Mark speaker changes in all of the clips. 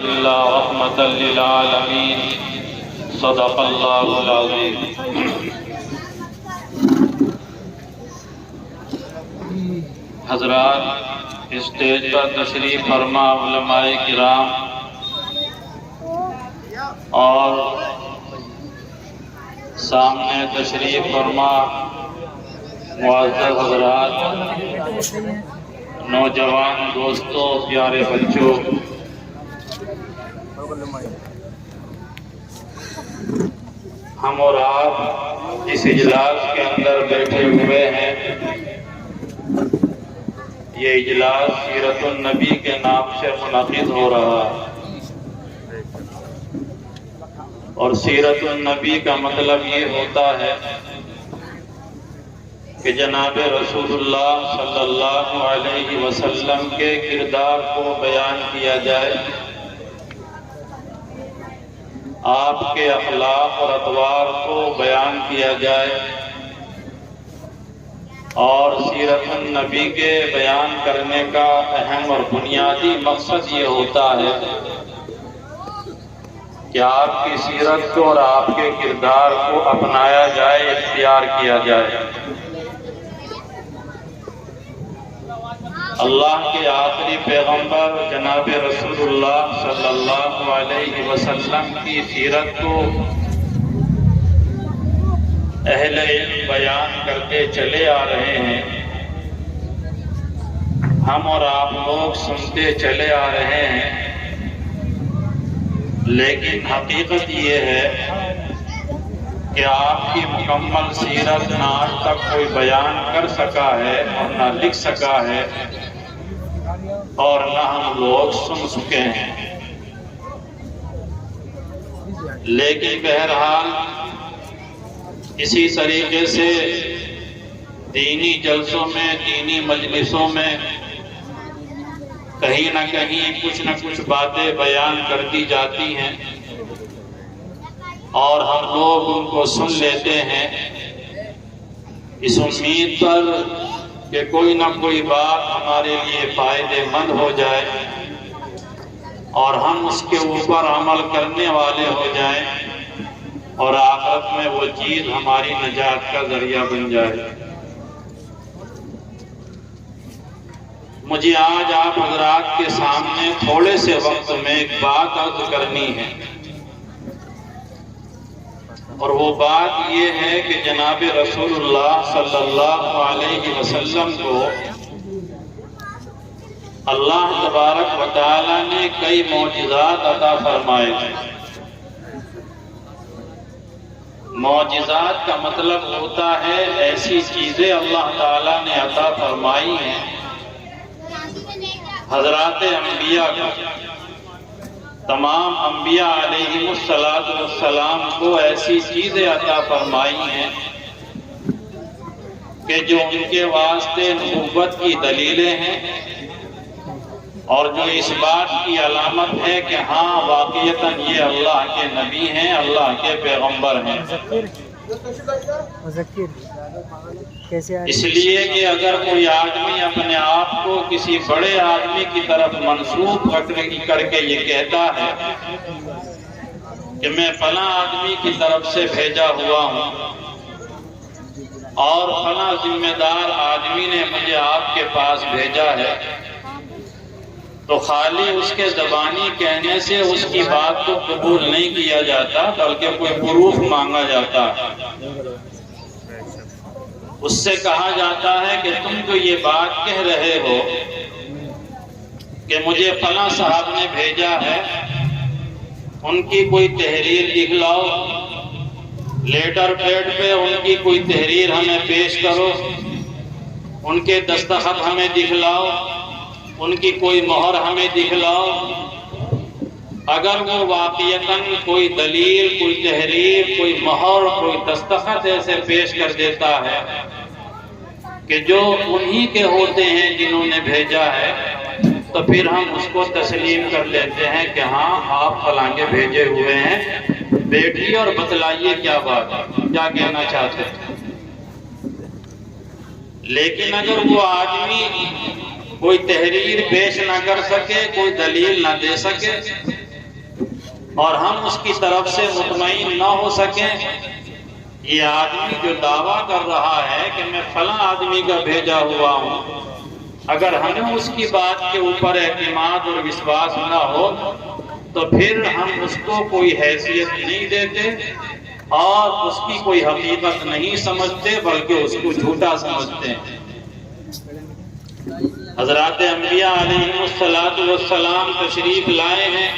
Speaker 1: إلا رحمة للعالمين صدق اللہ العظیم۔ حضرات، اسٹیج پر تشریف فرما علماء کرام اور سامنے تشریف فرما معزز حضرات، نوجوان دوستوں، پیارے بچوں، ہم اور آپ اس اجلاس کے اندر بیٹھے ہوئے ہیں۔ یہ اجلاس سیرت النبی کے نام سے منعقد ہو رہا ہے، اور سیرت النبی کا مطلب یہ ہوتا ہے کہ جناب رسول اللہ صلی اللہ علیہ وسلم کے کردار کو بیان کیا جائے، آپ کے اخلاق اور اطوار کو بیان کیا جائے، اور سیرت النبی کے بیان کرنے کا اہم اور بنیادی مقصد یہ ہوتا ہے کہ آپ کی سیرت کو اور آپ کے کردار کو اپنایا جائے، اختیار کیا جائے۔ اللہ کے آخری پیغمبر جناب رسول اللہ صلی اللہ علیہ وسلم کی سیرت کو اہل علم بیان کرتے چلے آ رہے ہیں، ہم اور آپ لوگ سنتے چلے آ رہے ہیں، لیکن حقیقت یہ ہے کہ آپ کی مکمل سیرت نہ آج تک کوئی بیان کر سکا ہے اور نہ لکھ سکا ہے اور نہ ہم لوگ سن سکے ہیں۔ لیکن بہرحال اسی طریقے سے دینی جلسوں میں، دینی مجلسوں میں کہیں نہ کہیں کچھ نہ کچھ باتیں بیان کر دی جاتی ہیں اور ہم لوگ ان کو سن لیتے ہیں، اس امید پر کہ کوئی نہ کوئی بات ہمارے لیے فائدے مند ہو جائے اور ہم اس کے اوپر عمل کرنے والے ہو جائیں اور آخرت میں وہ چیز ہماری نجات کا ذریعہ بن جائے۔ مجھے آج آپ حضرات کے سامنے تھوڑے سے وقت میں ایک بات عرض کرنی ہے، اور وہ بات یہ ہے کہ جناب رسول اللہ صلی اللہ علیہ وسلم کو اللہ تبارک و تعالیٰ نے کئی معجزات عطا فرمائے تھے۔ معجزات کا مطلب ہوتا ہے ایسی چیزیں اللہ تعالیٰ نے عطا فرمائی ہیں حضرات انبیاء کو، تمام انبیاء علیہ السلام کو ایسی چیزیں عطا فرمائی ہیں کہ جو ان کے واسطے نبوت کی دلیلیں ہیں اور جو اس بات کی علامت ہے کہ ہاں واقعتاً یہ اللہ کے نبی ہیں، اللہ کے پیغمبر ہیں۔ اس لیے کہ اگر کوئی آدمی اپنے آپ کو کسی بڑے آدمی کی طرف منسوب کر کے یہ کہتا ہے کہ میں فلاں آدمی کی طرف سے بھیجا ہوا ہوں اور فلاں ذمہ دار آدمی نے مجھے آپ کے پاس بھیجا ہے، تو خالی اس کے زبانی کہنے سے اس کی بات کو قبول نہیں کیا جاتا، بلکہ کوئی پروف مانگا جاتا ہے۔ اس سے کہا جاتا ہے کہ تم تو یہ بات کہہ رہے ہو کہ مجھے فلاں صاحب نے بھیجا ہے، ان کی کوئی تحریر دکھلاؤ، لیٹر پیڈ پہ ان کی کوئی تحریر ہمیں پیش کرو، ان کے دستخط ہمیں دکھلاؤ، ان کی کوئی مہر ہمیں دکھلاؤ۔ اگر وہ واقعتاً کوئی دلیل، کوئی تحریر، کوئی مہر، کوئی دستخط ایسے پیش کر دیتا ہے کہ جو انہی کے ہوتے ہیں جنہوں نے بھیجا ہے، تو پھر ہم اس کو تسلیم کر لیتے ہیں کہ ہاں آپ فلاں کے بھیجے ہوئے ہیں، بیٹھیے اور بتلائیے کیا بات ہے، کیا کہنا چاہتے ہیں۔ لیکن اگر وہ آدمی کوئی تحریر پیش نہ کر سکے، کوئی دلیل نہ دے سکے، اور ہم اس کی طرف سے مطمئن نہ ہو سکیں، یہ آدمی جو دعویٰ کر رہا ہے کہ میں فلاں آدمی کا بھیجا ہوا ہوں، اگر ہمیں اس کی بات کے اوپر اعتماد اور وشواس نہ ہو تو پھر ہم اس کو کوئی حیثیت نہیں دیتے اور اس کی کوئی حقیقت نہیں سمجھتے، بلکہ اس کو جھوٹا سمجھتے ہیں۔ حضرات انبیاء علیہ السلام تشریف لائے ہیں،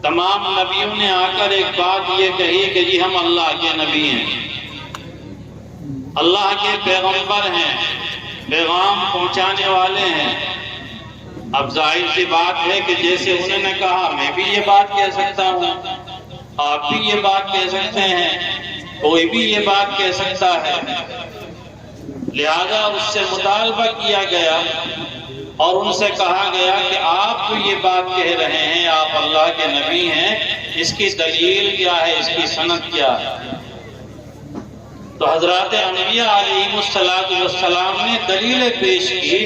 Speaker 1: تمام نبیوں نے آ کر ایک بات یہ کہی کہ جی ہم اللہ کے نبی ہیں، اللہ کے پیغمبر ہیں، پیغام پہنچانے والے ہیں۔ اب ظاہر سی بات ہے کہ جیسے انہوں نے کہا میں بھی یہ بات کہہ سکتا ہوں، آپ بھی یہ بات کہہ سکتے ہیں، کوئی بھی یہ بات کہہ سکتا ہے، لہذا اس سے مطالبہ کیا گیا اور ان سے کہا گیا کہ آپ جو یہ بات کہہ رہے ہیں آپ اللہ کے نبی ہیں، اس کی دلیل کیا ہے، اس کی سند کیا ہے؟ تو حضرات انبیاء علیہ السلام نے دلیلیں پیش کی،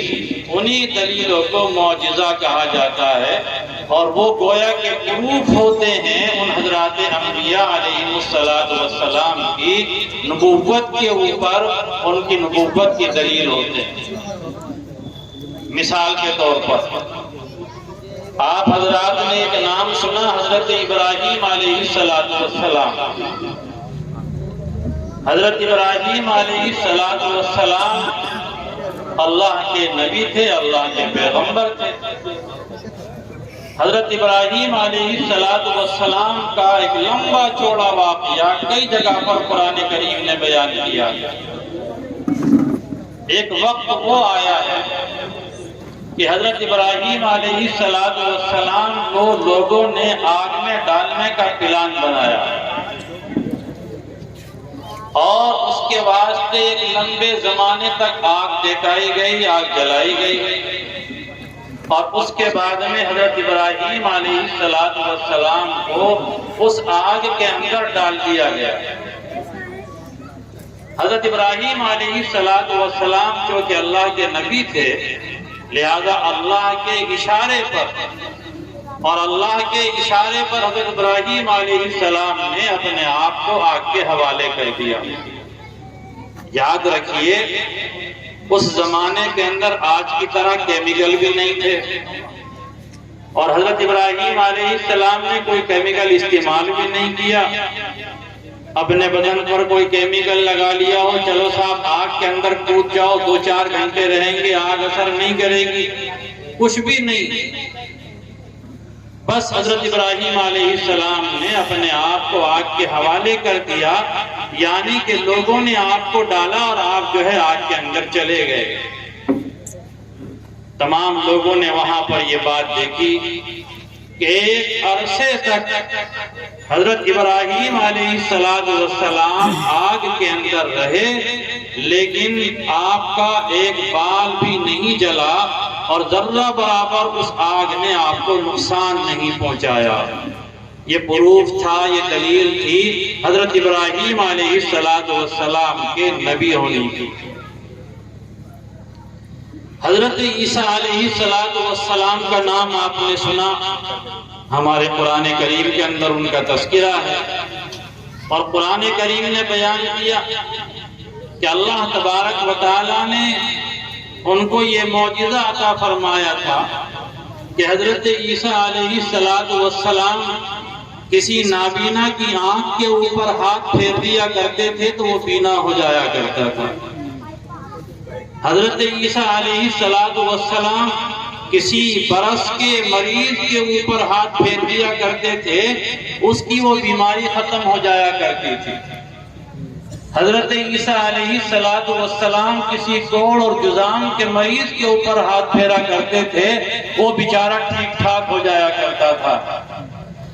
Speaker 1: انہی دلیلوں کو معجزہ کہا جاتا ہے، اور وہ گویا کہ پروف ہوتے ہیں ان حضرات انبیاء علیہ السلام کی نبوت کے اوپر، ان کی نبوت کی دلیل ہوتے ہیں۔ مثال کے طور پر آپ حضرات نے ایک نام سنا، حضرت ابراہیم علیہ السلام۔ حضرت ابراہیم علیہ السلام اللہ کے نبی تھے، اللہ کے پیغمبر تھے۔ حضرت ابراہیم علیہ السلام کا ایک لمبا چوڑا واقعہ کئی جگہ پر قرآن کریم نے بیان کیا۔ ایک وقت وہ آیا ہے کہ حضرت ابراہیم علیہ السلام کو لوگوں نے آگ میں ڈالنے کا پلان بنایا، اور اس کے واسطے ایک لمبے زمانے تک آگ دکھائی گئی، آگ جلائی گئی، اور اس کے بعد میں حضرت ابراہیم علیہ السلام کو اس آگ کے اندر ڈال دیا گیا۔ حضرت ابراہیم علیہ السلام جو کہ اللہ کے نبی تھے، لہذا اللہ کے اشارے پر حضرت ابراہیم علیہ السلام نے اپنے آپ کو آگ کے حوالے کر دیا۔ یاد رکھیے اس زمانے کے اندر آج کی طرح کیمیکل بھی نہیں تھے، اور حضرت ابراہیم علیہ السلام نے کوئی کیمیکل استعمال بھی نہیں کیا۔ اپنے بدن پر کوئی کیمیکل لگا لیا ہو، چلو صاحب آگ کے اندر کود جاؤ، 2-4 گھنٹے رہیں گے، آگ اثر نہیں کرے گی، کچھ بھی نہیں۔ بس حضرت ابراہیم علیہ السلام نے اپنے آپ کو آگ کے حوالے کر دیا، یعنی کہ لوگوں نے آپ کو ڈالا اور آپ جو ہے آگ کے اندر چلے گئے۔ تمام لوگوں نے وہاں پر یہ بات دیکھی کہ ایک عرصے تک حضرت ابراہیم علیہ السلام آگ کے اندر رہے، لیکن آپ کا ایک بال بھی نہیں جلا، اور ذرہ برابر اس آگ نے آپ کو نقصان نہیں پہنچایا۔ یہ پروف تھا، یہ دلیل تھی حضرت ابراہیم علیہ السلام کے نبی ہونے کی۔ حضرت عیسیٰ علیہ السلام کا نام آپ نے سنا، ہمارے قرآن کریم کے اندر ان کا تذکرہ ہے، اور قرآن کریم نے بیان کیا کہ اللہ تبارک و تعالیٰ نے ان کو یہ معجزہ عطا فرمایا تھا کہ حضرت عیسیٰ علیہ السلام کسی نابینا کی آنکھ کے اوپر ہاتھ پھیر دیا کرتے تھے تو وہ بینا ہو جایا کرتا تھا۔ حضرت عیسیٰ علیہ السلام کسی برس کے مریض کے اوپر ہاتھ پھیر دیا کرتے تھے، اس کی وہ بیماری ختم ہو جایا کرتی تھی۔ حضرت عیسیٰ علیہ السلام کسی کوڑ اور جذام کے مریض کے اوپر ہاتھ پھیرا کرتے تھے، وہ بیچارہ ٹھیک ٹھاک ہو جایا کرتا تھا۔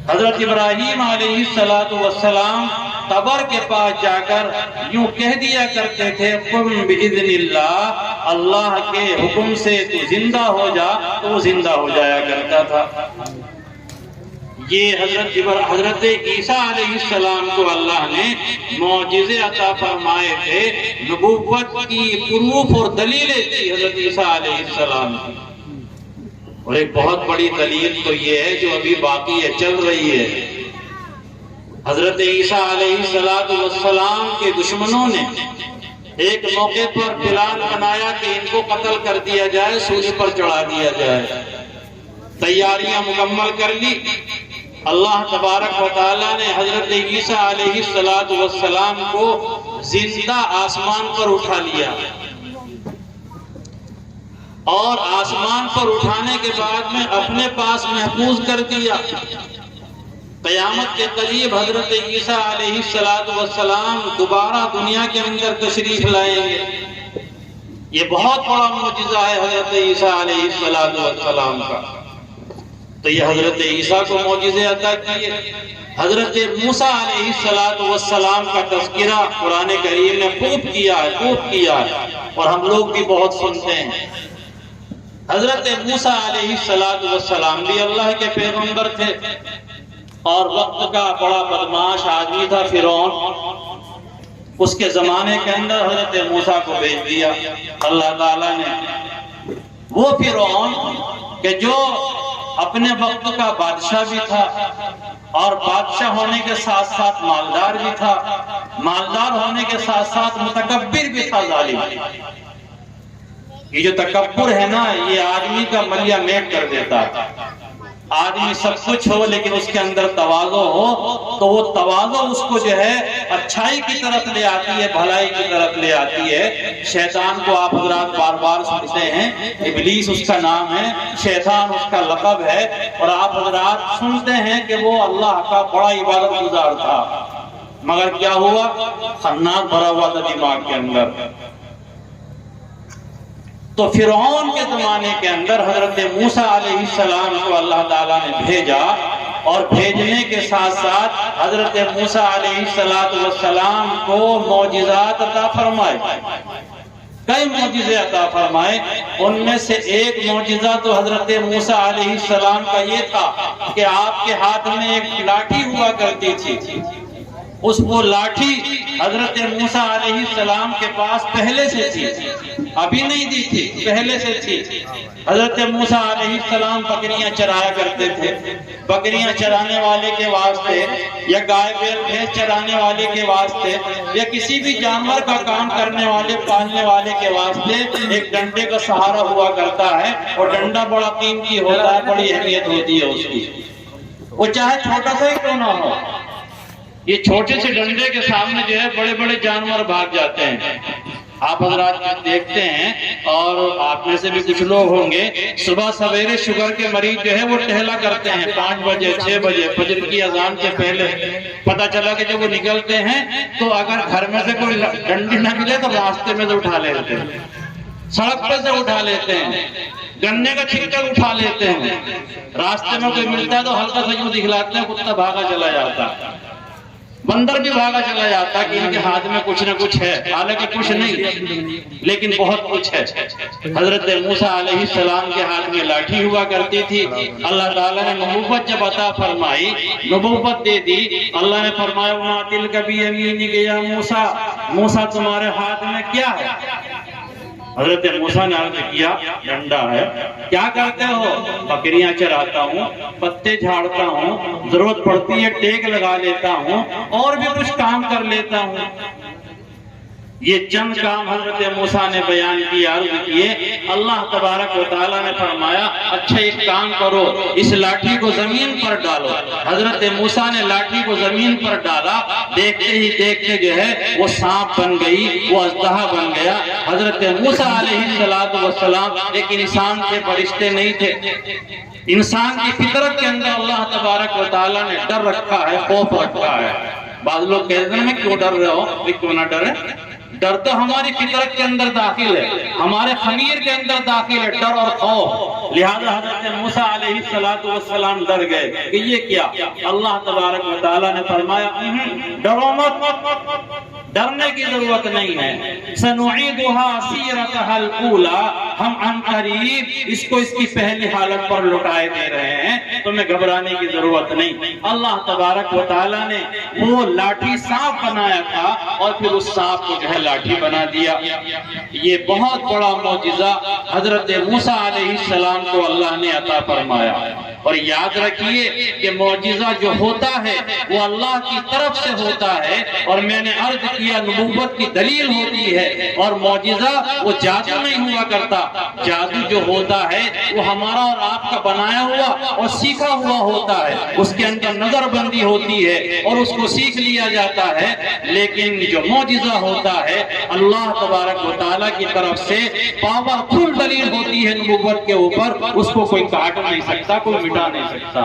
Speaker 1: حضرت ابراہیم علیہ السلام قبر کے پاس جا کر یوں کہہ دیا کرتے تھے، قم بإذن اللہ، اللہ کے حکم سے تو زندہ ہو جا، تو وہ زندہ ہو جایا کرتا تھا۔ یہ حضرت عیسیٰ علیہ السلام کو اللہ نے معجزے عطا فرمائے تھے، نبوت کی پروف اور دلیلیں تھی حضرت عیسیٰ علیہ السلام کی۔ اور ایک بہت بڑی دلیل تو یہ ہے جو ابھی باقی ہے، چل رہی ہے۔ حضرت عیسیٰ علیہ السلام کے دشمنوں نے ایک موقع پر پلان بنایا کہ ان کو قتل کر دیا جائے، سولی پر چڑھا دیا جائے۔ تیاریاں مکمل کر لی۔ اللہ تبارک و تعالیٰ نے حضرت عیسیٰ علیہ السلام کو زندہ آسمان پر اٹھا لیا، اور آسمان پر اٹھانے کے بعد میں اپنے پاس محفوظ کر دیا۔ قیامت کے قریب حضرت عیسیٰ علیہ السلام دوبارہ دنیا کے اندر تشریف لائیں گے۔ یہ بہت بڑا معجزہ ہے حضرت عیسیٰ علیہ السلام کا۔ تو یہ حضرت عیسیٰ کو معجزے عطا کیے۔ حضرت موسیٰ علیہ السلام کا تذکرہ قرآن کریم نے خوب کیا ہے، اور ہم لوگ بھی بہت سنتے ہیں۔ حضرت موسیٰ علیہ السلام بھی اللہ کے پیغمبر تھے، اور وقت کا بڑا بدماش آدمی تھا فرعون۔ اس کے زمانے کے اندر حضرت موسیٰ کو بھیج دیا اللہ تعالیٰ نے۔ وہ فرعون کہ جو اپنے وقت کا بادشاہ بھی تھا، اور بادشاہ ہونے کے ساتھ ساتھ مالدار بھی تھا، مالدار ہونے کے ساتھ ساتھ متکبر بھی تھا، ظالم۔ یہ جو تکبر ہے نا، یہ آدمی کا ملیا میٹ کر دیتا ہے۔ آدمی سب کچھ ہو لیکن اس کے اندر تواضع ہو تو وہ تواضع اس کو جو ہے اچھائی کی طرف لے آتی ہے، بھلائی کی طرف لے آتی ہے۔ شیطان کو آپ حضرات بار بار سنتے ہیں، ابلیس اس کا نام ہے، شیطان اس کا لقب ہے، اور آپ حضرات سنتے ہیں کہ وہ اللہ کا بڑا عبادت گزار تھا، مگر کیا ہوا؟ خناق بھرا ہوا تھا دماغ کے اندر۔ تو فرعون کے زمانے کے اندر حضرت موسیٰ علیہ السلام کو اللہ تعالیٰ نے بھیجا، اور بھیجنے کے ساتھ ساتھ حضرت موسیٰ علیہ السلام کو معجزات عطا فرمائے، کئی معجزے عطا فرمائے۔ ان میں سے ایک معجزہ تو حضرت موسیٰ علیہ السلام کا یہ تھا کہ آپ کے ہاتھ میں ایک لاٹھی ہوا کرتی تھی۔ وہ لاٹھی حضرت موسیٰ علیہ السلام کے پاس پہلے سے تھی، ابھی نہیں دی تھی، پہلے سے تھی۔ حضرت موسیٰ علیہ السلام بکریاں چرایا کرتے تھے۔ بکریاں چرانے والے کے واسطے یا گائے بیل بھینس چرانے والے کے واسطے یا کسی بھی جانور کا کام کرنے والے پالنے والے کے واسطے ایک ڈنڈے کا سہارا ہوا کرتا ہے، اور ڈنڈا بڑا قیمتی ہوتا ہے، بڑی اہمیت ہوتی ہے اس کی، وہ چاہے چھوٹا سا ہی کیوں نہ ہو۔ یہ چھوٹے سے ڈنڈے کے سامنے جو ہے بڑے بڑے جانور بھاگ جاتے ہیں۔ آپ حضرات دیکھتے ہیں، اور آپ میں سے بھی کچھ لوگ ہوں گے، صبح سویرے شوگر کے مریض جو ہے وہ ٹہلا کرتے ہیں 5 بجے 6 بجے فجر کی اذان سے پہلے۔ پتہ چلا کہ جب وہ نکلتے ہیں تو اگر گھر میں سے کوئی ڈنڈی نہ ملے تو راستے میں سے اٹھا لیتے ہیں، سڑک پہ سے اٹھا لیتے ہیں، گنے کا چھلکا اٹھا لیتے ہیں، راستے میں کوئی ملتا ہے تو ہلکا سا یوں دکھلاتے ہیں، کتا بھاگا چلا جاتا ہے، بندر بھی بھاگا چلا جاتا کہ ان کے ہاتھ میں کچھ نہ کچھ ہے، حالانکہ کچھ نہیں لیکن بہت کچھ ہے۔ حضرت موسیٰ علیہ السلام کے ہاتھ میں لاٹھی ہوا کرتی تھی۔ اللہ تعالیٰ نے نبوت جب عطا فرمائی، نبوت دے دی، اللہ نے فرمایا وَمَا تِلْكَ بِيَمِينِكَ يَا موسیٰ، موسیٰ تمہارے ہاتھ میں کیا ہے؟ حضرت موسیٰ نے عرض کیا ڈنڈا ہے۔ کیا کرتے ہو؟ بکریاں چراتا ہوں، پتے جھاڑتا ہوں، ضرورت پڑتی ہے ٹیک لگا لیتا ہوں، اور بھی کچھ کام کر لیتا ہوں۔ یہ چند کام حضرت موسیٰ نے بیان کیا، عرض کیے۔ اللہ تبارک و تعالیٰ نے فرمایا اچھا ایک کام کرو، اس لاٹھی کو زمین پر ڈالو۔ حضرت موسیٰ نے لاٹھی کو زمین پر ڈالا، دیکھتے ہی دیکھتے جو ہے وہ سانپ بن گئی، وہ اژدہا بن گیا۔ حضرت موسیٰ علیہ السلام ایک انسان کے فرشتے نہیں تھے، انسان کی فطرت کے اندر اللہ تبارک و تعالیٰ نے ڈر رکھا ہے، خوف رکھا ہے۔ بعض لوگ کہتے ہیں میں کیوں ڈر رہے ہو؟ کیوں نہ ڈرے؟ ڈر تو ہماری فطرت کے اندر داخل ہے، ہمارے خمیر کے اندر داخل ہے، ڈر اور خوف۔ لہذا حضرت موسیٰ علیہ السلام ڈر گئے کہ یہ کیا؟ اللہ تبارک و تعالیٰ نے فرمایا ڈرو مت، ڈرنے کی ضرورت نہیں ہے۔ سنعیدها سیرتها الاولی، ہم عن قریب اس کو اس کی پہلی حالت پر لوٹائے دے رہے ہیں، تمہیں گھبرانے کی ضرورت نہیں۔ اللہ تبارک و تعالیٰ نے وہ لاٹھی سانپ بنایا تھا اور پھر اس سانپ کو جو ہے لاٹھی بنا دیا۔ یہ بہت بڑا معجزہ حضرت موسیٰ علیہ السلام کو اللہ نے عطا فرمایا۔ اور یاد رکھیے کہ معجزہ جو ہوتا ہے وہ اللہ کی طرف سے ہوتا ہے، اور میں نے عرض کیا نبوت کی دلیل ہوتی ہے، اور معجزہ وہ جادو نہیں ہوا کرتا۔ جادو جو ہوتا ہے وہ ہمارا اور آپ کا بنایا ہوا اور سیکھا ہوا ہوتا ہے، اس کے اندر نظر بندی ہوتی ہے اور اس کو سیکھ لیا جاتا ہے۔ لیکن جو معجزہ ہوتا ہے اللہ تبارک و تعالیٰ کی طرف سے پاورفل دلیل ہوتی ہے نبوت کے اوپر، اس کو کوئی کاٹ نہیں سکتا، کوئی مٹا نہیں سکتا۔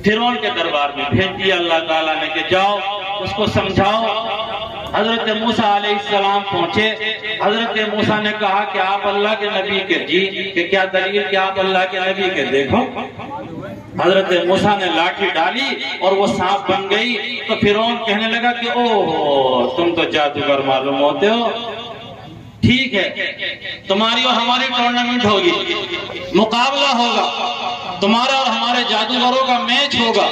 Speaker 1: فرعون کے دربار میں بھیج دیا اللہ تعالیٰ نے کہ جاؤ اس کو سمجھاؤ۔ حضرت موسیٰ علیہ السلام پہنچے۔ حضرت موسیٰ نے کہا کہ آپ اللہ کے نبی کے جی کہ کیا دلیل کہ آپ اللہ کے نبی کے؟ دیکھو حضرت موسیٰ نے لاٹھی ڈالی اور وہ سانپ بن گئی۔ تو فرعون کہنے لگا کہ اوہ تم تو جادوگر معلوم ہوتے ہو، ٹھیک ہے تمہاری اور ہماری ٹورنامنٹ ہوگی، مقابلہ ہوگا، تمہارا اور ہمارے جادوگروں کا میچ ہوگا۔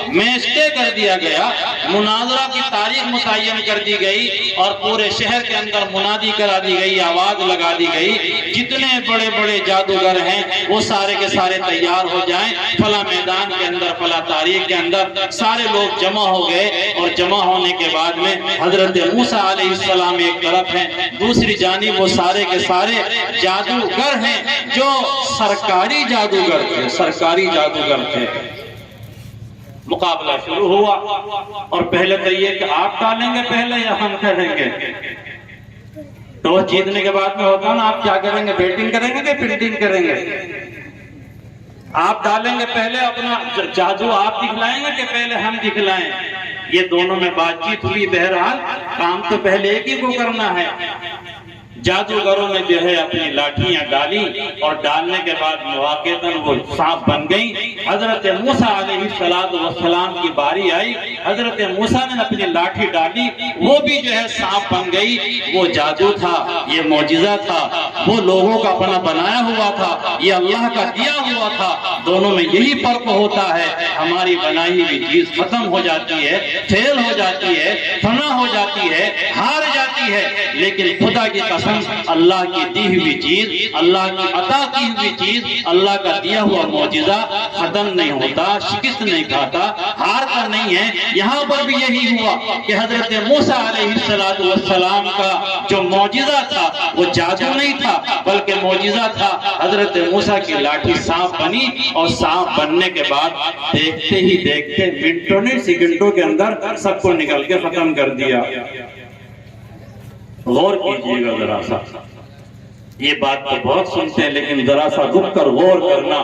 Speaker 1: میچ طے کر دیا گیا، مناظرہ کی تاریخ متعین کر دی گئی اور پورے شہر کے اندر منادی کرا دی گئی، آواز لگا دی گئی جتنے بڑے بڑے جادوگر ہیں وہ سارے کے سارے تیار ہو جائیں، فلاں میدان کے اندر فلاں تاریخ کے اندر سارے لوگ جمع ہو گئے۔ اور جمع ہونے کے بعد میں حضرت موسیٰ علیہ السلام ایک طرف ہیں، دوسری جانب وہ سارے کے سارے جادوگر ہیں جو سرکاری جادوگر تھے، سرکاری جادوگر تھے۔ مقابلہ شروع ہوا اور پہلے تو یہ کہ آپ ڈالیں گے پہلے یا ہم کریں گے؟ ٹاس جیتنے کے بعد میں ہوتا نا، آپ کیا کریں گے؟ بیٹنگ کریں گے کہ فیلڈنگ کریں گے؟ آپ ڈالیں گے پہلے اپنا جادو آپ دکھلائیں گے کہ پہلے ہم دکھلائیں؟ یہ دونوں میں بات چیت ہوئی۔ بہرحال کام تو پہلے ایک ہی کو کرنا ہے۔ جادوگروں نے جو ہے اپنی لاٹھیاں ڈالی اور ڈالنے کے بعد مواقعتاً وہ سانپ بن گئی۔ حضرت موسیٰ علیہ السلام کی باری آئی، حضرت موسیٰ نے اپنی لاٹھی ڈالی، وہ بھی جو ہے سانپ بن گئی۔ وہ جادو تھا، یہ معجزہ تھا، وہ لوگوں کا اپنا بنایا ہوا تھا، یہ اللہ کا دیا ہوا تھا۔ دونوں میں یہی فرق ہوتا ہے، ہماری بنائی ہوئی چیز ختم ہو جاتی ہے، فیل ہو جاتی ہے، فنا ہو جاتی ہے، ہار جاتی ہے، لیکن خدا کی قسم اللہ کی دی ہوئی چیز، اللہ کی عطا کی ہوئی چیز، اللہ کا دیا ہوا معجزہ ختم نہیں ہوتا، شکست نہیں کھاتا، ہارتا نہیں ہے۔ یہاں پر بھی یہی ہوا کہ حضرت موسیٰ علیہ السلام کا جو معجزہ تھا وہ جادو نہیں تھا بلکہ معجزہ تھا۔ حضرت موسیٰ کی لاٹھی سانپ بنی اور سانپ بننے کے بعد دیکھتے ہی دیکھتے منٹوں نے سیکنڈوں کے اندر سب کو نکل کے ختم کر دیا۔ غور کیجئے گا ذرا سا، یہ بات تو بہت سنتے ہیں لیکن ذرا سا رک کر غور کرنا۔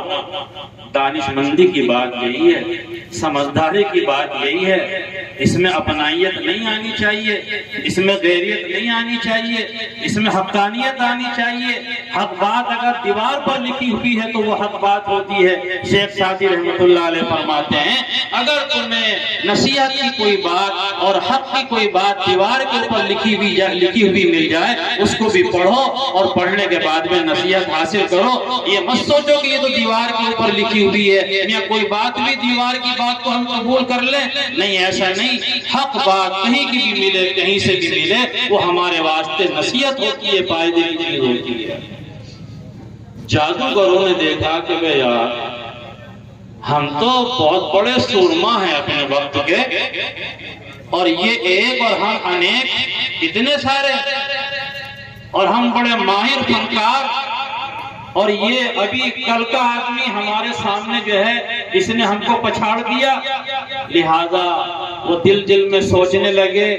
Speaker 1: دانش مندی کی بات یہی ہے، سمجھداری کی بات یہی ہے۔ اس میں اپنائیت نہیں آنی چاہیے، اس میں غیریت نہیں آنی چاہیے، اس میں حقانیت آنی چاہیے۔ حق بات اگر دیوار پر لکھی ہوئی ہے تو وہ حق بات ہوتی ہے۔ شیخ سعدی رحمۃ اللہ علیہ فرماتے ہیں اگر تمہیں نصیحت کی کوئی بات اور حق کی کوئی بات دیوار کے اوپر لکھی ہوئی مل جائے اس کو بھی پڑھو اور پڑھنے کے بعد میں نصیحت حاصل کرو۔ یہ مت سوچو کہ یہ تو دیوار کے اوپر لکھی ہوئی ہے، یا کوئی بات بھی دیوار کی بات کو ہم قبول کر لیں، نہیں ایسا نہیں۔ حق بات کہیں کی بھی ملے، کہیں سے بھی ملے، وہ ہمارے واسطے نصیحت ہوتی ہے، فائدے کی چیز ہوتی ہے۔ جادوگروں نے دیکھا کہ بے یار ہم تو بہت بڑے سورما ہیں اپنے وقت کے، اور یہ ایک اور ہم انیک اتنے سارے، اور ہم بڑے ماہر فنکار، اور یہ ابھی کل کا آدمی ہمارے سامنے جو ہے اس نے ہم کو پچھاڑ دیا۔ لہذا وہ دل میں سوچنے لگے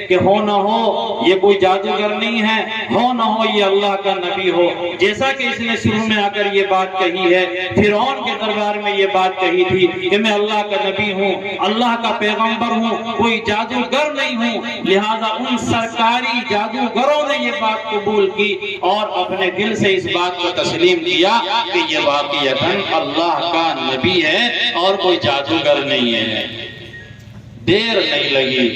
Speaker 1: کہ ہو نہ ہو یہ کوئی جادوگر نہیں ہے، ہو نہ ہو یہ اللہ کا نبی ہو۔ جیسا کہ اس نے شروع میں آ کر یہ بات کہی ہے، فرعون کے دربار میں یہ بات کہی تھی کہ میں اللہ کا نبی ہوں، اللہ کا پیغمبر ہوں، کوئی جادوگر نہیں ہوں۔ لہذا ان سرکاری جادوگروں نے یہ بات قبول کی اور اپنے دل سے اس بات کو تسلیم کیا کہ یہ واقعتاً اللہ کا نبی ہے اور کوئی جادوگر نہیں ہے۔ دیر نہیں لگی،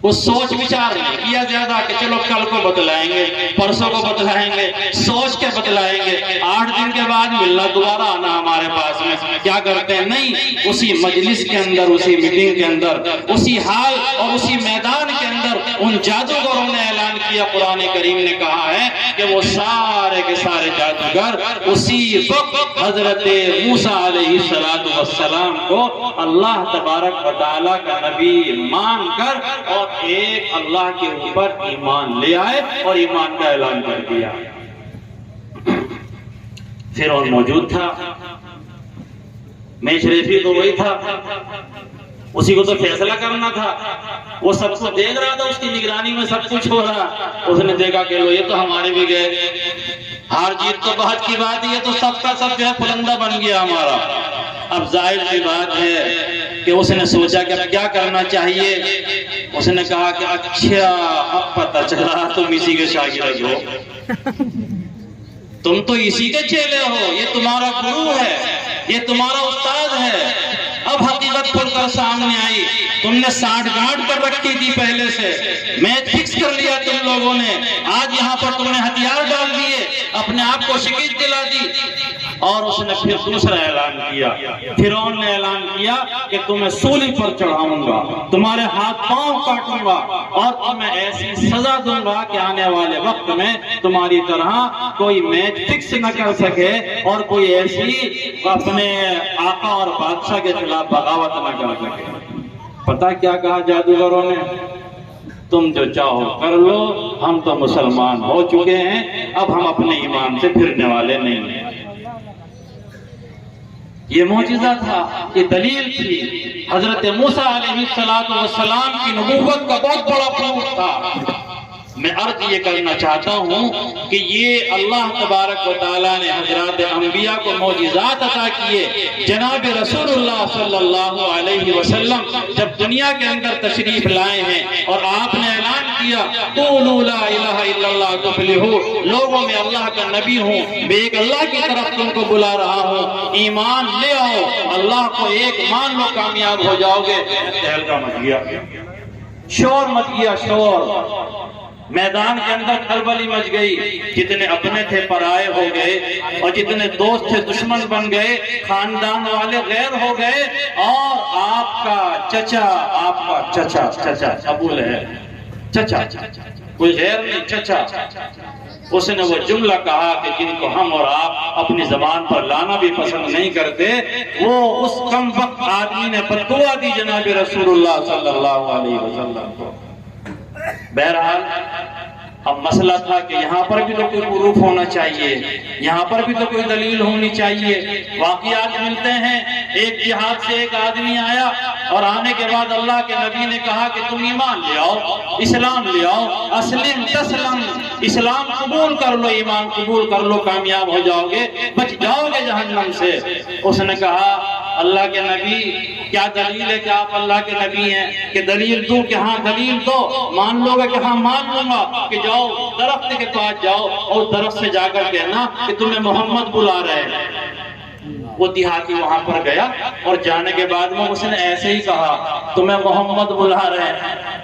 Speaker 1: وہ سوچ وچار نہیں کیا زیادہ کہ چلو کل کو بتلائیں گے، پرسوں کو بتلائیں گے، سوچ کے بتلائیں گے، 8 دن کے بعد ملنا، دوبارہ آنا ہمارے پاس میں، کیا کرتے ہیں؟ نہیں، اسی مجلس کے اندر، اسی میٹنگ کے اندر، اسی حال اور اسی میدان کے اندر ان جادوگروں نے اعلان کیا، قرآن کریم نے کہا ہے کہ وہ سارے کے سارے جادوگر اسی وقت حضرت موسیٰ علیہ السلام کو اللہ تبارک و تعالیٰ کا نبی مان کر اور ایک اللہ کے اوپر ایمان لے آئے اور ایمان کا اعلان کر دیا۔ فرعون موجود تھا، میش ریفی تو وہی تھا، اسی کو تو فیصلہ کرنا تھا، وہ سب کو دیکھ رہا تھا، اس کی نگرانی میں سب کچھ ہو رہا۔ اس نے دیکھا کہ لو یہ تو ہمارے بھی گئے، ہار جیت تو بہت کی بات، یہ تو سب کا سب جو ہے پلندہ بن گیا ہمارا۔ اب ظاہر سی بات ہے کہ اس نے سوچا کہ اب کیا کرنا چاہیے۔ اس نے کہا کہ اچھا اب پتہ چلا تم اسی کے شاگرد ہو، تم تو اسی کے چیلے ہو، یہ تمہارا گرو ہے، یہ تمہارا استاد ہے۔ اب حقیقت کھل کر سامنے آئی، تم نے سانٹھ گانٹھ کر رکھی تھی پہلے سے، میچ فکس کر لیا تم لوگوں نے، آج یہاں پر تم نے ہتھیار ڈال دیے، اپنے آپ کو شکست دلا دی۔ اور اس نے پھر دوسرا اعلان کیا، فرعون نے اعلان کیا کہ تمہیں سولی پر چڑھاؤں گا، تمہارے ہاتھ پاؤں کاٹوں گا اور تمہیں ایسی سزا دوں گا کہ آنے والے وقت میں تمہاری طرح کوئی میچ فکس نہ کر سکے اور کوئی ایسی اپنے آقا اور بادشاہ کے خلاف بغاوت نہ کر سکے۔ پتہ کیا کہا جادوگروں نے؟ تم جو چاہو کر لو، ہم تو مسلمان ہو چکے ہیں، اب ہم اپنے ایمان سے پھرنے والے نہیں ہیں۔ یہ معجزہ تھا، یہ دلیل تھی، حضرت موسیٰ علیہ السلام کی نبوت کا بہت بڑا پروف تھا۔ میں عرض یہ کرنا چاہتا ہوں کہ یہ اللہ تبارک و تعالیٰ نے حضرات انبیاء کو معجزات عطا کیے۔ جناب رسول اللہ صلی اللہ علیہ وسلم جب دنیا کے اندر تشریف لائے ہیں اور آپ نے اعلان کیا قولوا لا الہ الا اللہ تفلحوا، لوگوں میں اللہ کا نبی ہوں، میں ایک اللہ کی طرف تم کو بلا رہا ہوں، ایمان لے آؤ، اللہ کو ایک مان لو، کامیاب ہو جاؤ گے۔ تہلکہ مچ گیا، شور مچ گیا، شور میدان کے اندر کھلبلی مچ گئی، جتنے اپنے تھے پرائے ہو گئے اور جتنے دوست تھے دشمن بن گئے، خاندان والے غیر ہو گئے، اور آپ کا چچا ابو لہب، چچا کوئی غیر نہیں، چچا، اس نے وہ جملہ کہا کہ جن کو ہم اور آپ اپنی زبان پر لانا بھی پسند نہیں کرتے، وہ اس کم وقت آدمی نے بددعا دی جناب رسول اللہ صلی اللہ علیہ وسلم کو۔ بہرحال اب مسئلہ تھا کہ یہاں پر بھی تو کوئی پروف ہونا چاہیے، یہاں پر بھی تو کوئی دلیل ہونی چاہیے۔ واقعات ملتے ہیں، ایک جہاد سے ایک آدمی آیا اور آنے کے بعد اللہ کے نبی نے کہا کہ تم ایمان لے آؤ، اسلام لے آؤ، اسلم تسلم، اسلام قبول کر لو، ایمان قبول کر لو، کامیاب ہو جاؤ گے، بچ جاؤ گے جہنم سے۔ اس نے کہا اللہ کے نبی کیا دلیل ہے کہ آپ اللہ کے نبی ہیں، کہ دلیل دوں کہ ہاں دلیل دو، مان لو گے کہ ہاں مان لوں گا، کہ جاؤ درخت کے پاس جاؤ اور درخت سے جا کر کہنا کہ تمہیں محمد بلا رہے ہیں۔ وہ دیہاتی وہاں پر گیا اور جانے کے بعد میں اس نے ایسے ہی کہا تمہیں محمد بلا رہے ہیں۔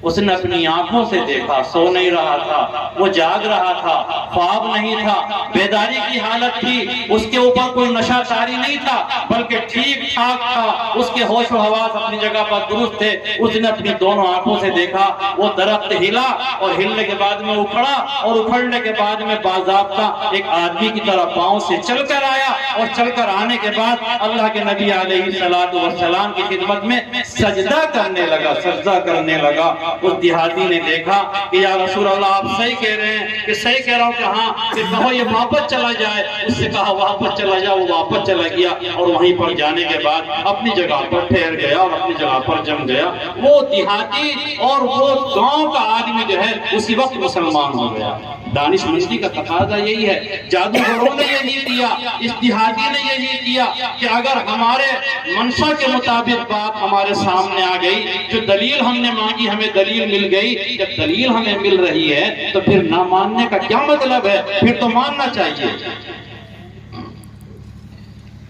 Speaker 1: اس نے اپنی آنکھوں سے دیکھا، سو نہیں رہا تھا، وہ جاگ رہا تھا، خواب نہیں تھا، بیداری کی حالت تھی، اس کے اوپر کوئی نشہ طاری نہیں تھا، بلکہ ٹھیک ٹھاک تھا، اس کے ہوش و حواس اپنی جگہ پر درست تھے۔ اس نے اپنی دونوں آنکھوں سے دیکھا، وہ درخت ہلا اور ہلنے کے بعد میں اکھڑا اور اکھڑنے کے بعد میں باضابطہ ایک آدمی کی طرح پاؤں سے چل کر آیا، اور چل کر آنے کے بعد اللہ کے نبی علیہ السلام کی خدمت میں سجدہ کرنے لگا، سجدہ کرنے لگا۔ اس دیہاتی نے دیکھا کہ یا رسول اللہ آپ صحیح کہہ رہے ہیں، کہ صحیح کہہ رہا ہوں کہ ہاں، کہ کہو یہ واپس چلا جائے۔ اس سے کہا واپس چلا جائے، وہ واپس چلا گیا اور وہیں پر جانے کے بعد اپنی جگہ پر ٹھہر گیا اور اپنی جگہ پر جم گیا۔ وہ دیہاتی اور وہ گاؤں کا آدمی جو ہے اسی وقت مسلمان ہو گیا۔ دانش مندی کا تقاضا یہی ہے، جادوگروں نے یہی کیا، اس دیہاتی نے یہی کیا کہ اگر ہمارے منشا کے مطابق بات ہمارے سامنے آ گئی، جو دلیل ہم نے مانگی ہمیں دلیل مل گئی، جب دلیل ہمیں مل رہی ہے تو پھر نہ ماننے کا کیا مطلب ہے، پھر تو ماننا چاہیے۔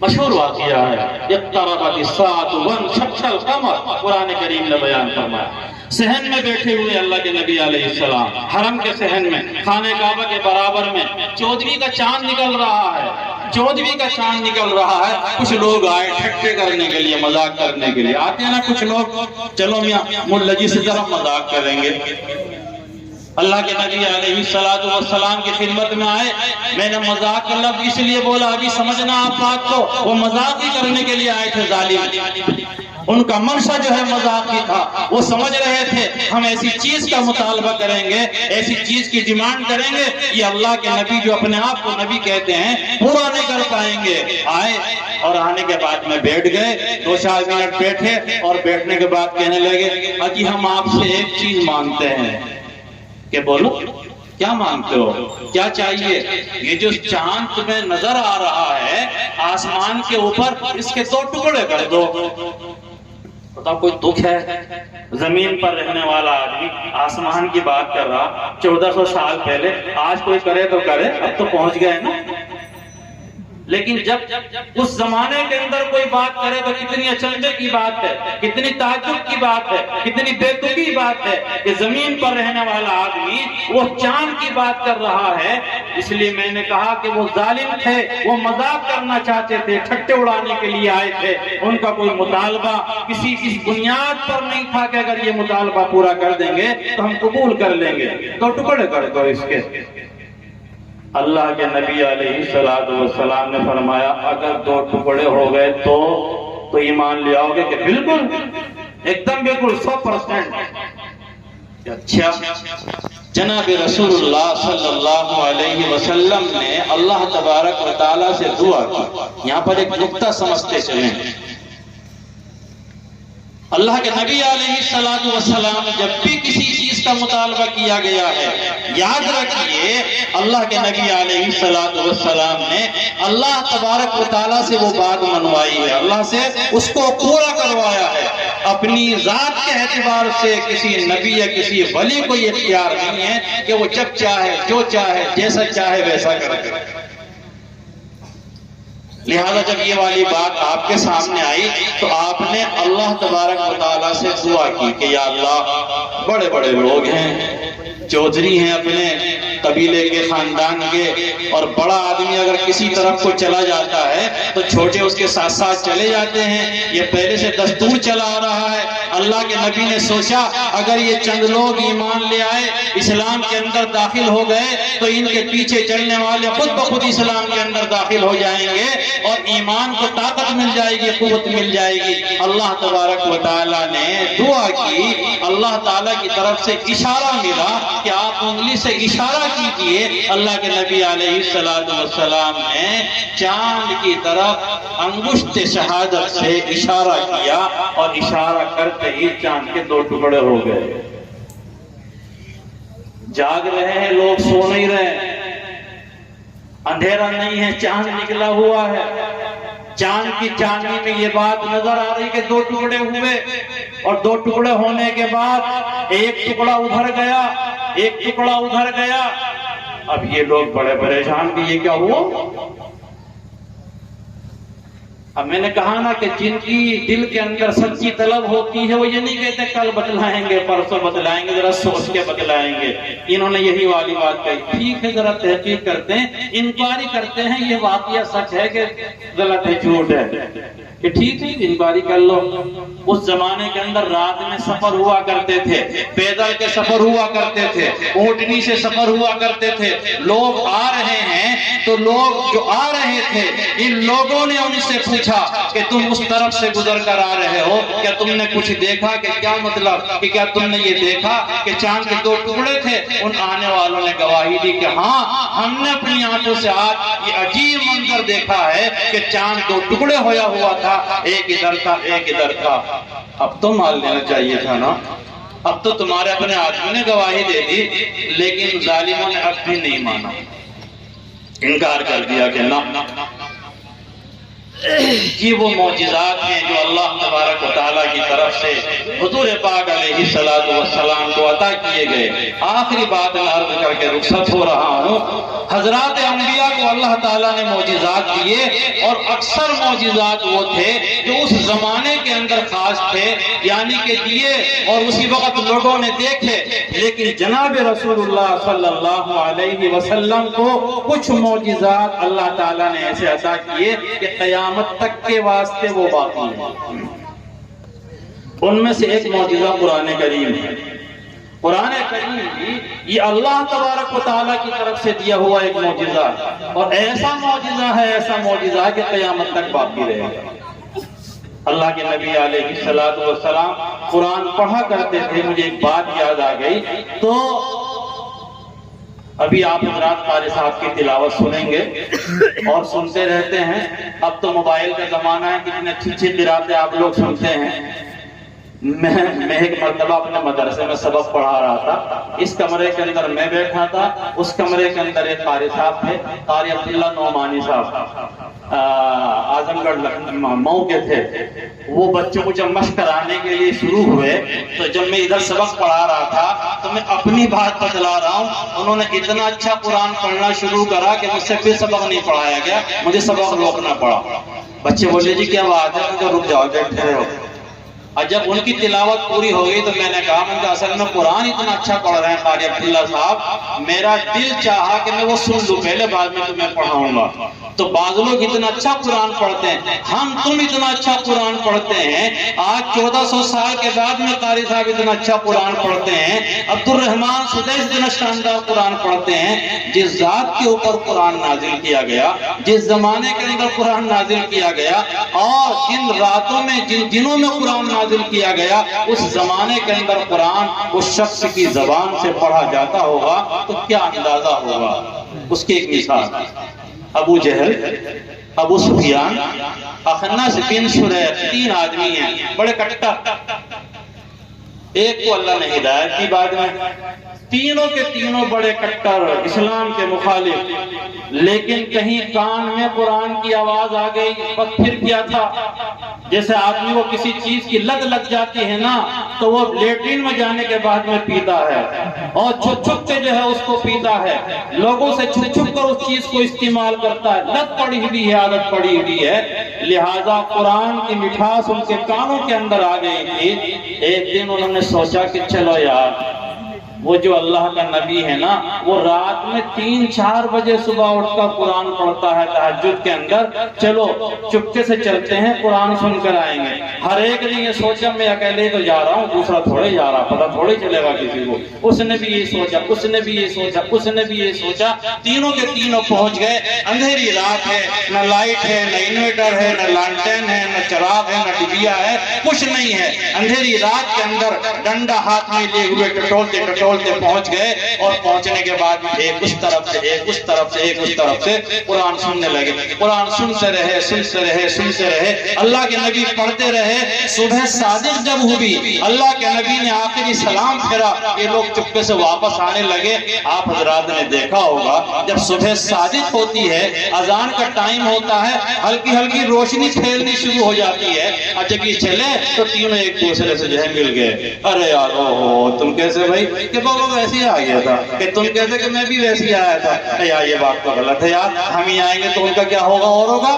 Speaker 1: مشہور واقعہ ہے اقتربت الساعۃ وانشق القمر، قرآن کریم نے بیان فرمایا۔ صحن میں بیٹھے ہوئے اللہ کے نبی علیہ السلام، حرم کے صحن میں، خانہ کعبہ کے برابر میں 14ویں کا چاند نکل رہا ہے، 14ویں کا چاند نکل رہا ہے۔ کچھ لوگ آئے ٹھٹے کرنے کے لیے، مذاق کرنے کے لیے آتے ہیں نا کچھ لوگ، چلو میاں ملا جی سے ذرا مذاق کریں گے۔ اللہ کے نبی علیہ السلام کی خدمت میں آئے، میں نے مذاق کا لفظ اس لیے بولا، ابھی سمجھنا آپ بات کو، وہ مذاق ہی کرنے کے لیے آئے تھے ظالم، ان کا منشا جو ہے مذاق ہی تھا۔ وہ سمجھ رہے تھے ہم ایسی چیز کا مطالبہ کریں گے، ایسی چیز کی ڈیمانڈ کریں گے، یہ اللہ کے نبی جو اپنے آپ کو نبی کہتے ہیں پورا نہیں کر پائیں گے۔ آئے اور آنے کے بعد میں بیٹھ گئے، 2-4 منٹ بیٹھے اور بیٹھنے کے بعد کہنے لگے، اجی ہم آپ سے ایک چیز مانگتے ہیں۔ کہ بولو کیا مانگتے ہو، کیا چاہیے؟ یہ جو چاند تمہیں نظر آ رہا ہے آسمان کے اوپر، اس کے 2 ٹکڑے کر دو۔ بتاؤ کوئی دکھ ہے؟ زمین پر رہنے والا آدمی آسمان کی بات کر رہا 1400 سال پہلے، آج کوئی کرے تو کرے، اب تو پہنچ گئے نا۔ لیکن جب اس زمانے کے اندر کوئی بات کرے تو کتنی اچنبے کی بات ہے، کتنی تعجب کی بات ہے، کتنی بے تکی بات ہے کہ زمین پر رہنے والا آدمی وہ چاند کی بات کر رہا ہے۔ اس لیے میں نے کہا کہ وہ ظالم تھے، وہ مذاق کرنا چاہتے تھے، ٹھٹے اڑانے کے لیے آئے تھے۔ ان کا کوئی مطالبہ کسی اس بنیاد پر نہیں تھا کہ اگر یہ مطالبہ پورا کر دیں گے تو ہم قبول کر لیں گے، تو ٹکڑے کر دو اس کے۔ اللہ کے نبی علیہ السلام نے فرمایا اگر 2 ٹکڑے ہو گئے تو ایمان لے آؤ گے؟ کہ بالکل، ایک دم بالکل 100%۔ اچھا، جناب رسول اللہ صلی اللہ علیہ وسلم نے اللہ تبارک و تعالیٰ سے دعا کی۔ یہاں پر ایک نقطہ سمجھتے چلیں، اللہ کے نبی علیہ السلام جب بھی کسی چیز کا مطالبہ کیا گیا ہے، یاد رکھیے اللہ کے نبی علیہ السلام نے اللہ تبارک و تعالیٰ سے وہ بات منوائی ہے، اللہ سے اس کو پورا کروایا ہے۔ اپنی ذات کے اعتبار سے کسی نبی یا کسی ولی کو یہ اختیار نہیں ہے کہ وہ جب چاہے، جو چاہے، جیسا چاہے ویسا کرے۔ لہذا جب یہ والی بات آپ کے سامنے آئی تو آپ نے اللہ تبارک و تعالیٰ سے دعا کی کہ یا اللہ، بڑے بڑے لوگ ہیں، چودھری ہیں اپنے قبیلے کے، خاندان کے، اور بڑا آدمی اگر کسی طرف کو چلا جاتا ہے تو چھوٹے اس کے ساتھ ساتھ چلے جاتے ہیں، یہ پہلے سے دستور چلا آ رہا ہے۔ اللہ کے نبی نے سوچا اگر یہ چند لوگ ایمان لے آئے، اسلام کے اندر داخل ہو گئے تو ان کے پیچھے چلنے والے خود بخود اسلام کے اندر داخل ہو جائیں گے اور ایمان کو طاقت مل جائے گی، قوت مل جائے گی۔ اللہ تبارک و تعالیٰ نے دعا کی، اللہ تعالیٰ کی طرف سے اشارہ ملا کہ آپ انگلی سے اشارہ کیجئے۔ اللہ کے نبی علیہ السلام نے چاند کی طرف انگشت شہادت سے اشارہ کیا اور اشارہ کرتے ہی چاند کے 2 ٹکڑے ہو گئے۔ جاگ رہے ہیں لوگ، سو نہیں رہے، اندھیرا نہیں ہے، چاند نکلا ہوا ہے۔ چاند کی چاندنی میں یہ بات نظر آ رہی کہ 2 ٹکڑے ہوئے، اور 2 ٹکڑے ہونے کے بعد ایک ٹکڑا ادھر گیا، ایک ٹکڑا ادھر گیا۔ اب یہ لوگ بڑے پریشان کہ یہ کیا ہوا؟ اب میں نے کہا نا کہ جن کی دل کے اندر سچی طلب ہوتی ہے وہ یہ نہیں کہتے کل بتلائیں گے، پرسوں بتلائیں گے، ذرا سوچ کے بتلائیں گے۔ انہوں نے یہی والی بات کہی، ٹھیک ہے ذرا تحقیق کرتے ہیں، انکوائری کرتے ہیں، یہ واقعہ سچ ہے کہ غلط ہے، جھوٹ ہے، کہ ٹھیک ہے انکوائری کر لو۔ اس زمانے کے اندر رات میں سفر ہوا کرتے تھے، پیدل کے سفر ہوا کرتے تھے، اونٹنی سے سفر ہوا کرتے تھے۔ لوگ آ رہے ہیں تو لوگ جو آ رہے تھے ان لوگوں نے ان سے پوچھا کہ تم اس طرف سے گزر کر آ رہے ہو، کیا تم نے کچھ دیکھا؟ کہ کیا مطلب کہ کیا تم نے یہ دیکھا کہ چاند کے 2 ٹکڑے تھے؟ ان آنے والوں نے گواہی دی کہ ہاں ہم نے اپنی آنکھوں سے آج یہ عجیب منظر دیکھا ہے کہ چاند 2 ٹکڑے ہویا ہوا تھا، ایک ادھر تھا، ایک ادھر تھا۔ اب تو مان لینا چاہیے تھا نا، اب تو تمہارے اپنے آدمی نے گواہی دے دی، لیکن ظالموں نے اب بھی نہیں مانا، انکار کر دیا کہ نہ۔ یہ وہ معجزات ہیں جو اللہ تبارک و تعالیٰ کی طرف سے حضور پاک علیہ السلام کو عطا کیے گئے۔ آخری بات میں عرض کر کے رخصت ہو رہا ہوں، حضرات انبیاء کو اللہ تعالیٰ نے معجزات دیے، اور اکثر معجزات وہ تھے جو اس زمانے کے اندر خاص تھے، یعنی کہ دیے اور اسی وقت لوگوں نے دیکھے۔ لیکن جناب رسول اللہ صلی اللہ علیہ وسلم کو کچھ معجزات اللہ تعالیٰ نے ایسے عطا کیے کہ قیامت تک کے واسطے وہ باقی ہیں۔ ان میں سے ایک معجزہ قرآن کریم ہے۔ قرآن کریم بھی یہ اللہ تبارک و تعالیٰ کی طرف سے دیا ہوا ایک معجزہ ہے، اور ایسا معجزہ ہے کہ قیامت تک باقی رہے گا۔ اللہ کے نبی علیہ السلام قرآن پڑھا کرتے تھے۔ مجھے ایک بات یاد آ گئی، تو ابھی آپ حضرات قاری صاحب کی تلاوت سنیں گے اور سنتے رہتے ہیں۔ اب تو موبائل کا زمانہ ہے، کتنے اچھی قراتیں آپ لوگ سنتے ہیں۔ میں ایک مرتبہ اپنے مدرسے میں سبق پڑھا رہا تھا، اس کمرے کے اندر میں بیٹھا تھا، اس کمرے کے اندر ایک قاری صاحب تھے، قاری عبداللہ نعمانی صاحب، اعظم گڑھ مئو کے تھے۔ وہ بچوں کو جب مشق کرانے کے لیے شروع ہوئے تو جب میں ادھر سبق پڑھا رہا تھا تو میں اپنی بات بتلا رہا ہوں، انہوں نے اتنا اچھا قرآن پڑھنا شروع کرا کہ مجھ سے پھر سبق نہیں پڑھایا گیا، مجھے سبق روکنا پڑا۔ بچے بولے جی کیا بات ہے؟ میں کہا رک جاؤ، بیٹھے رہو۔ اور جب ان کی تلاوت پوری ہو گئی تو میں نے کہا، میں اصل میں قرآن اتنا اچھا پڑھ رہے ہیں قاری عبداللہ صاحب، میرا دل چاہا کہ میں وہ سن لوں، پہلے بعد میں تمہیں پڑھاؤں گا۔ تو بعض لوگ اتنا اچھا قرآن پڑھتے ہیں، تم اتنا اچھا قرآن پڑھتے ہیں، آج 1400 سال کے بعد میں قاری صاحب اتنا اچھا قرآن پڑھتے ہیں، عبد الرحمن سدیس اتنا شاندار قرآن پڑھتے ہیں۔ جس ذات کے اوپر قرآن نازل کیا گیا، جس زمانے کے اندر قرآن نازل کیا گیا، اور جن راتوں میں جن دنوں میں قرآن نازل کیا گیا، اس زمانے کے اندر قرآن اس شخص کی زبان سے پڑھا جاتا ہوگا تو کیا اندازہ ہوگا۔ اس کی ایک مثال، ابو جہل، ابو سفیان، اخنس بن شریح، 3 آدمی ہیں بڑے کٹا۔ ایک کو اللہ نے ہدایت دی بعد میں، تینوں کے تینوں بڑے کٹر، اسلام کے مخالف، لیکن کہیں کان میں قرآن کی آواز آ گئی۔ پھر کیا تھا، جیسے آدمی کو کسی چیز کی لت لگ جاتی ہے نا، تو وہ لیٹرین میں جانے کے بعد میں پیتا ہے، اور چھپ چھپ کے جو ہے اس کو پیتا ہے، لوگوں سے چھپ چھپ کر اس چیز کو استعمال کرتا ہے۔ لت پڑی ہوئی ہے، عادت پڑی ہوئی ہے، لہذا قرآن کی مٹھاس ان کے کانوں کے اندر آ گئی تھی۔ ایک دن انہوں نے سوچا کہ چلو یار، وہ جو اللہ کا نبی ہے نا، وہ رات میں 3-4 بجے صبح اٹھ کر قرآن پڑھتا ہے تہجد کے اندر، چلو چپکے سے چلتے ہیں، قرآن سن کر آئیں گے۔ ہر ایک نے یہ سوچا میں اکیلے تو جا رہا ہوں، دوسرا تھوڑے جا رہا، پتہ تھوڑے چلے گا کسی کو۔ اس نے بھی یہ سوچا، اس نے بھی یہ سوچا، اس نے بھی یہ سوچا، تینوں کے تینوں پہنچ گئے۔ اندھیری رات ہے، نہ لائٹ ہے، نہ انویٹر ہے، نہ لانٹین ہے، نہ چراغ ہے، نہ ڈبیا ہے، کچھ نہیں ہے۔ اندھیری رات کے اندر ڈنڈا ہاتھ میں لیے ہوئے ٹٹولتے پہنچ گئے، اور پہنچنے کے بعد ایک اس طرف سے، ایک اس طرف سے، ایک اس طرف سے قرآن سننے لگے۔ قرآن سنتے رہے، سنتے رہے، سنتے رہے، اللہ کے نبی پڑھتے رہے۔ صبح صادق جب ہوئی، اللہ کے نبی نے آخری سلام پھیرا، یہ لوگ چپکے سے واپس آنے لگے۔ آپ حضرات نے دیکھا ہوگا جب صبح صادق ہوتی ہے، اذان کا ٹائم ہوتا ہے، ہلکی ہلکی روشنی پھیلنی شروع ہو جاتی ہے، اور جب یہ چلے تو تینوں ایک دوسرے سے جو ہے مل گئے۔ ارے یار تم کیسے بھائی؟ کہ بابا ویسے ہی آ گیا تھا، کہ تم کہتے کہ میں بھی ویسے ہی آیا تھا۔ یار یہ بات تو غلط ہے یار، ہم ہی آئیں گے تو ان کا کیا ہوگا اور ہوگا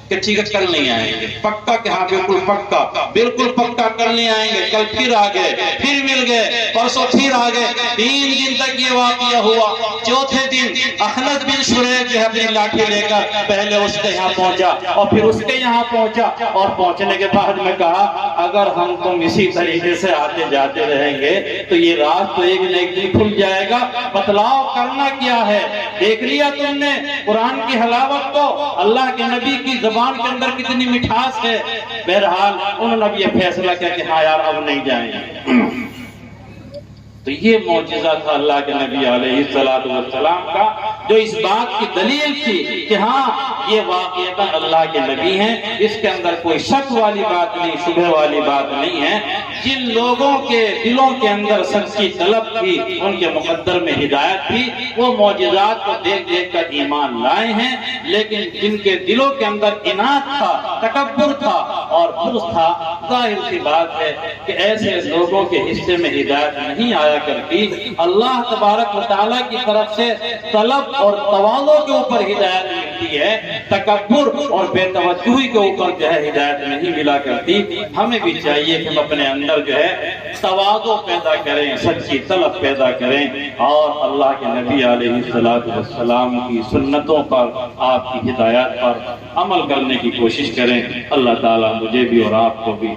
Speaker 1: کہ ٹھیک ہے کل نہیں آئیں گے، پکا کہ ہاں بالکل پکا، بالکل پکا کل نہیں آئیں گے۔ کل پھر آ گئے، پھر مل گئے، پرسوں پھر آ گئے۔ 3 دن تک یہ واقعہ ہوا۔ چوتھے دن اخنس بن شریح جو ہے اپنی لاٹھی لے کر پہلے اس کے یہاں پہنچا، اور پھر اس کے یہاں پہنچا، اور پہنچنے کے بعد میں کہا اگر ہم تم اسی طریقے سے آتے جاتے رہیں گے تو یہ راز تو ایک نہ ایک دن کھل جائے گا۔ بتلاؤ کرنا کیا ہے؟ دیکھ لیا تم نے قرآن کی حلاوت کو، اللہ کے نبی کی زبان کے اندر کتنی مٹھاس ہے۔ بہرحال انہوں نے یہ فیصلہ کیا کہ ہاں یار اب نہیں جائیں گے۔ تو یہ معجزہ تھا اللہ کے نبی علیہ السلام کا، جو اس بات کی دلیل تھی کہ ہاں یہ واقعتاً اللہ کے نبی ہیں، اس کے اندر کوئی شک والی بات نہیں، شبہ والی بات نہیں ہے۔ جن لوگوں کے دلوں کے اندر سچی طلب تھی، ان کے مقدر میں ہدایت تھی، وہ معجزات کو دیکھ دیکھ کر ایمان لائے ہیں، لیکن جن کے دلوں کے اندر اناد تھا، تکبر تھا اور بغض تھا، ظاہر سی بات ہے کہ ایسے لوگوں کے حصے میں ہدایت نہیں آیا کرتی۔ اللہ تبارک و تعالیٰ کی طرف سے طلب اور تواضع کے اوپر ہدایت ملتی ہے، تکبر اور بے توجہی کے اوپر جو ہے ہدایت نہیں ملا کرتی۔ ہمیں بھی چاہیے کہ ہم اپنے اندر جو ہے تواضع پیدا کریں، سچی طلب پیدا کریں اور اللہ کے نبی علیہ السلام کی سنتوں پر، آپ کی ہدایات پر عمل کرنے کی کوشش کریں۔ اللہ تعالیٰ مجھے بھی اور آپ کو بھی